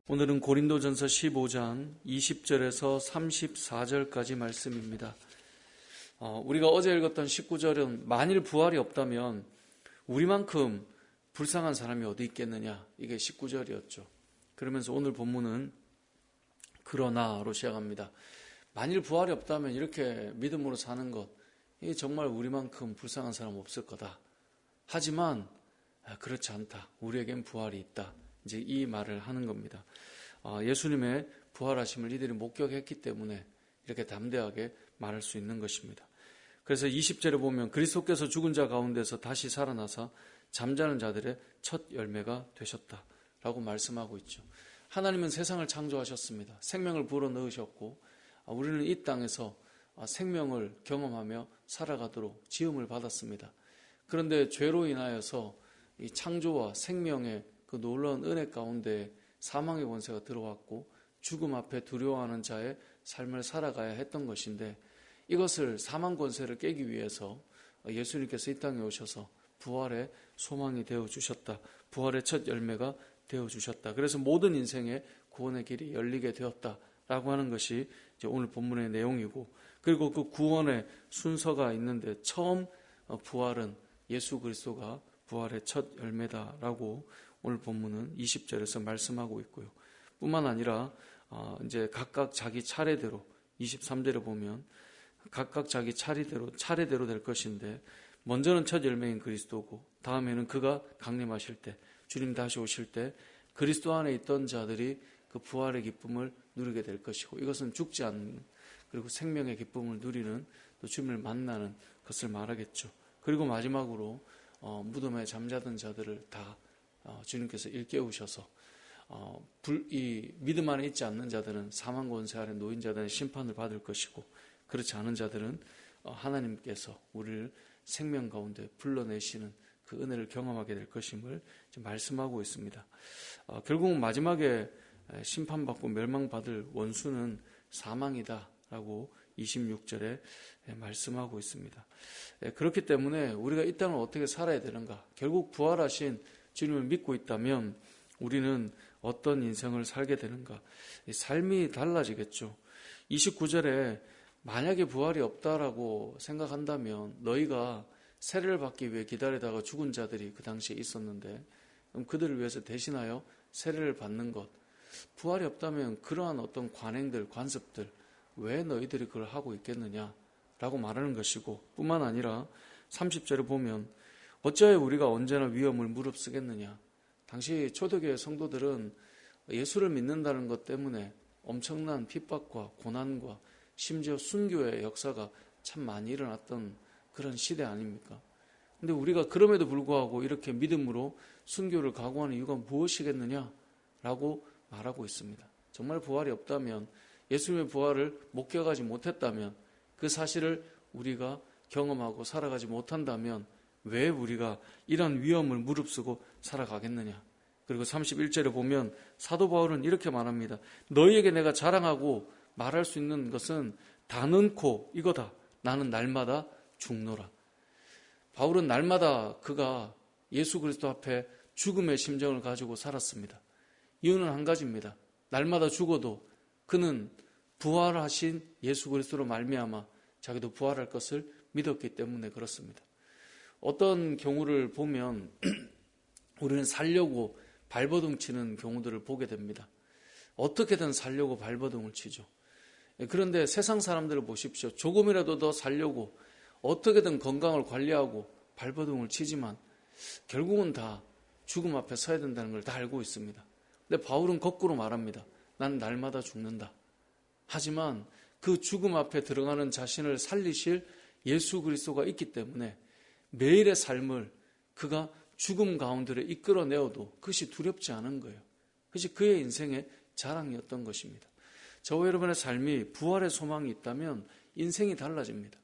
오늘은 고린도전서 15장 20절에서 34절까지 말씀입니다. 우리가 어제 읽었던 19절은 만일 부활이 없다면 우리만큼 불쌍한 사람이 어디 있겠느냐, 이게 19절이었죠. 그러면서 오늘 본문은 그러나로 시작합니다. 만일 부활이 없다면 이렇게 믿음으로 사는 것, 이게 정말 우리만큼 불쌍한 사람 없을 거다. 하지만 그렇지 않다. 우리에겐 부활이 있다. 이제 이 말을 하는 겁니다. 예수님의 부활하심을 이들이 목격했기 때문에 이렇게 담대하게 말할 수 있는 것입니다. 그래서 20절에 보면 그리스도께서 죽은 자 가운데서 다시 살아나사 잠자는 자들의 첫 열매가 되셨다라고 말씀하고 있죠. 하나님은 세상을 창조하셨습니다. 생명을 불어넣으셨고 우리는 이 땅에서 생명을 경험하며 살아가도록 지음을 받았습니다. 그런데 죄로 인하여서 이 창조와 생명의 그 놀라운 은혜 가운데 사망의 권세가 들어왔고 죽음 앞에 두려워하는 자의 삶을 살아가야 했던 것인데, 이것을 사망 권세를 깨기 위해서 예수님께서 이 땅에 오셔서 부활의 소망이 되어주셨다. 부활의 첫 열매가 되어주셨다. 그래서 모든 인생의 구원의 길이 열리게 되었다라고 하는 것이 이제 오늘 본문의 내용이고, 그리고 그 구원의 순서가 있는데 처음 부활은 예수 그리스도가 부활의 첫 열매다라고 오늘 본문은 20절에서 말씀하고 있고요. 뿐만 아니라 이제 각각 자기 차례대로 23절에 보면 각각 자기 차례대로 될 것인데, 먼저는 첫 열매인 그리스도고 다음에는 그가 강림하실 때, 주님 다시 오실 때 그리스도 안에 있던 자들이 그 부활의 기쁨을 누리게 될 것이고, 이것은 죽지 않는, 그리고 생명의 기쁨을 누리는, 또 주님을 만나는 것을 말하겠죠. 그리고 마지막으로 무덤에 잠자던 자들을 다 주님께서 일깨우셔서 이 믿음 안에 있지 않는 자들은 사망 권세 아래 놓인 자들의 심판을 받을 것이고, 그렇지 않은 자들은 하나님께서 우리를 생명 가운데 불러내시는 그 은혜를 경험하게 될 것임을 말씀하고 있습니다. 결국은 마지막에 심판받고 멸망받을 원수는 사망이다라고 26절에 말씀하고 있습니다. 그렇기 때문에 우리가 이 땅을 어떻게 살아야 되는가? 결국 부활하신 주님을 믿고 있다면 우리는 어떤 인생을 살게 되는가? 삶이 달라지겠죠. 29절에 만약에 부활이 없다라고 생각한다면 너희가 세례를 받기 위해 기다리다가 죽은 자들이 그 당시에 있었는데, 그럼 그들을 위해서 대신하여 세례를 받는 것, 부활이 없다면 그러한 어떤 관행들, 관습들, 왜 너희들이 그걸 하고 있겠느냐라고 말하는 것이고, 뿐만 아니라 30절에 보면 어찌하여 우리가 언제나 위험을 무릅쓰겠느냐. 당시 초대교회 성도들은 예수를 믿는다는 것 때문에 엄청난 핍박과 고난과 심지어 순교의 역사가 참 많이 일어났던 그런 시대 아닙니까? 근데 우리가 그럼에도 불구하고 이렇게 믿음으로 순교를 각오하는 이유가 무엇이겠느냐라고 말하고 있습니다. 정말 부활이 없다면, 예수님의 부활을 목격하지 못했다면, 그 사실을 우리가 경험하고 살아가지 못한다면 왜 우리가 이런 위험을 무릅쓰고 살아가겠느냐. 그리고 31절에 보면 사도 바울은 이렇게 말합니다. 너희에게 내가 자랑하고 말할 수 있는 것은 단언코 이거다. 나는 날마다 죽노라. 바울은 날마다 그가 예수 그리스도 앞에 죽음의 심정을 가지고 살았습니다. 이유는 한 가지입니다. 날마다 죽어도 그는 부활하신 예수 그리스도로 말미암아 자기도 부활할 것을 믿었기 때문에 그렇습니다. 어떤 경우를 보면 우리는 살려고 발버둥 치는 경우들을 보게 됩니다. 어떻게든 살려고 발버둥을 치죠. 그런데 세상 사람들을 보십시오. 조금이라도 더 살려고 어떻게든 건강을 관리하고 발버둥을 치지만 결국은 다 죽음 앞에 서야 된다는 걸 다 알고 있습니다. 근데 바울은 거꾸로 말합니다. 난 날마다 죽는다. 하지만 그 죽음 앞에 들어가는 자신을 살리실 예수 그리스도가 있기 때문에 매일의 삶을 그가 죽음 가운데로 이끌어내어도 그것이 두렵지 않은 거예요. 그것이 그의 인생의 자랑이었던 것입니다. 저와 여러분의 삶이 부활의 소망이 있다면 인생이 달라집니다.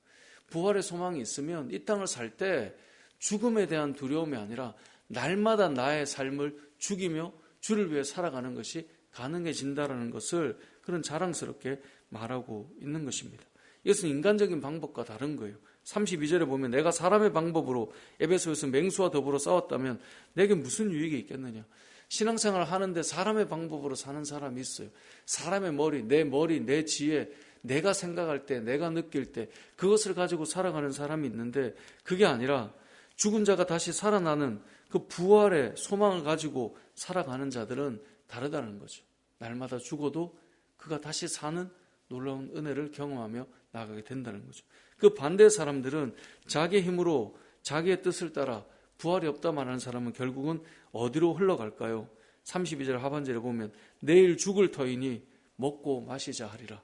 부활의 소망이 있으면 이 땅을 살 때 죽음에 대한 두려움이 아니라 날마다 나의 삶을 죽이며 주를 위해 살아가는 것이 가능해진다는 것을 그런 자랑스럽게 말하고 있는 것입니다. 이것은 인간적인 방법과 다른 거예요. 32절에 보면 내가 사람의 방법으로 에베소에서 맹수와 더불어 싸웠다면 내게 무슨 유익이 있겠느냐. 신앙생활을 하는데 사람의 방법으로 사는 사람이 있어요. 사람의 머리, 내 지혜, 내가 생각할 때, 내가 느낄 때 그것을 가지고 살아가는 사람이 있는데 그게 아니라 죽은 자가 다시 살아나는 그 부활의 소망을 가지고 살아가는 자들은 다르다는 거죠. 날마다 죽어도 그가 다시 사는 놀라운 은혜를 경험하며 나아가게 된다는 거죠. 그 반대의 사람들은 자기의 힘으로 자기의 뜻을 따라 부활이 없다 말하는 사람은 결국은 어디로 흘러갈까요? 32절 하반절에 보면 내일 죽을 터이니 먹고 마시자 하리라.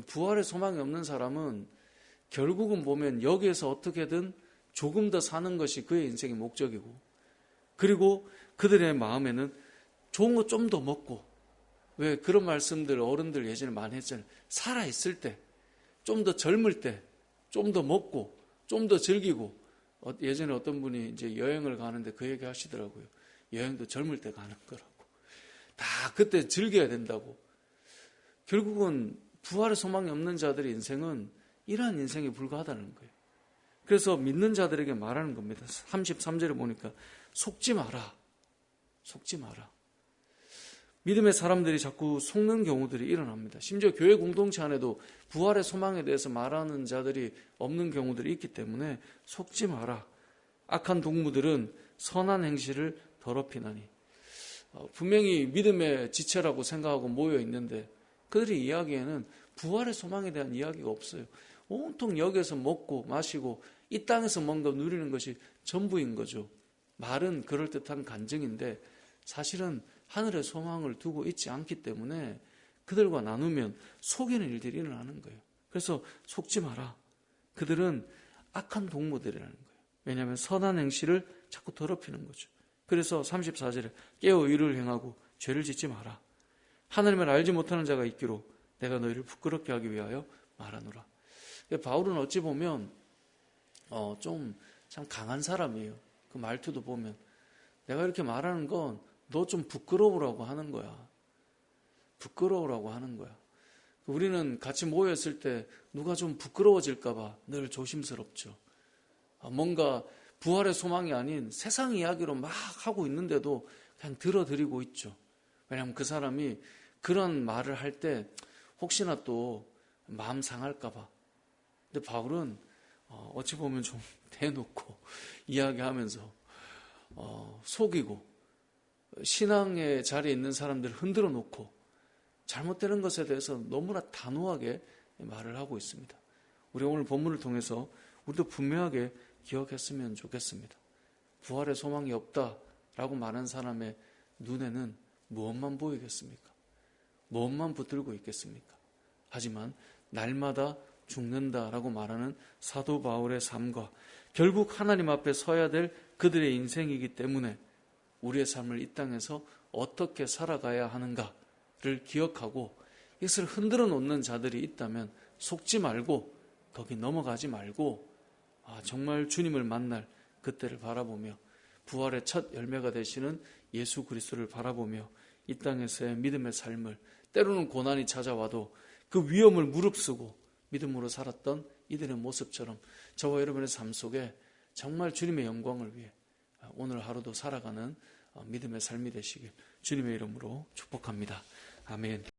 부활의 소망이 없는 사람은 결국은 보면 여기에서 어떻게든 조금 더 사는 것이 그의 인생의 목적이고, 그리고 그들의 마음에는 좋은 거 좀 더 먹고, 왜 그런 말씀들 어른들 예전에 많이 했잖아요. 살아있을 때, 좀 더 젊을 때, 좀 더 먹고, 좀 더 즐기고. 예전에 어떤 분이 이제 여행을 가는데 그 얘기 하시더라고요. 여행도 젊을 때 가는 거라고. 다 그때 즐겨야 된다고. 결국은 부활의 소망이 없는 자들의 인생은 이러한 인생에 불과하다는 거예요. 그래서 믿는 자들에게 말하는 겁니다. 33절에 보니까 속지 마라. 속지 마라. 믿음의 사람들이 자꾸 속는 경우들이 일어납니다. 심지어 교회 공동체 안에도 부활의 소망에 대해서 말하는 자들이 없는 경우들이 있기 때문에 속지 마라. 악한 동무들은 선한 행실을 더럽히나니. 분명히 믿음의 지체라고 생각하고 모여 있는데 그들의 이야기에는 부활의 소망에 대한 이야기가 없어요. 온통 여기에서 먹고 마시고 이 땅에서 뭔가 누리는 것이 전부인 거죠. 말은 그럴듯한 간증인데 사실은 하늘의 소망을 두고 있지 않기 때문에 그들과 나누면 속이는 일들이 일어나는 거예요. 그래서 속지 마라. 그들은 악한 동무들이라는 거예요. 왜냐하면 선한 행실을 자꾸 더럽히는 거죠. 그래서 34절에 깨어 의를 행하고 죄를 짓지 마라. 하나님을 알지 못하는 자가 있기로 내가 너희를 부끄럽게 하기 위하여 말하노라. 바울은 어찌 보면 좀 참 강한 사람이에요. 그 말투도 보면 내가 이렇게 말하는 건 너 좀 부끄러우라고 하는 거야. 부끄러우라고 하는 거야. 우리는 같이 모였을 때 누가 좀 부끄러워질까 봐 늘 조심스럽죠. 뭔가 부활의 소망이 아닌 세상 이야기로 막 하고 있는데도 그냥 들어드리고 있죠. 왜냐하면 그 사람이 그런 말을 할 때 혹시나 또 마음 상할까 봐. 근데 바울은 어찌 보면 좀 대놓고 이야기하면서 속이고 신앙의 자리에 있는 사람들을 흔들어 놓고 잘못되는 것에 대해서 너무나 단호하게 말을 하고 있습니다. 우리 오늘 본문을 통해서 우리도 분명하게 기억했으면 좋겠습니다. 부활의 소망이 없다라고 말하는 사람의 눈에는 무엇만 보이겠습니까? 무엇만 붙들고 있겠습니까? 하지만 날마다 죽는다라고 말하는 사도 바울의 삶과 결국 하나님 앞에 서야 될 그들의 인생이기 때문에 우리의 삶을 이 땅에서 어떻게 살아가야 하는가를 기억하고 이것을 흔들어 놓는 자들이 있다면 속지 말고 거기 넘어가지 말고 정말 주님을 만날 그때를 바라보며 부활의 첫 열매가 되시는 예수 그리스도를 바라보며 이 땅에서의 믿음의 삶을 때로는 고난이 찾아와도 그 위험을 무릅쓰고 믿음으로 살았던 이들의 모습처럼 저와 여러분의 삶 속에 정말 주님의 영광을 위해 오늘 하루도 살아가는 믿음의 삶이 되시길 주님의 이름으로 축복합니다. 아멘.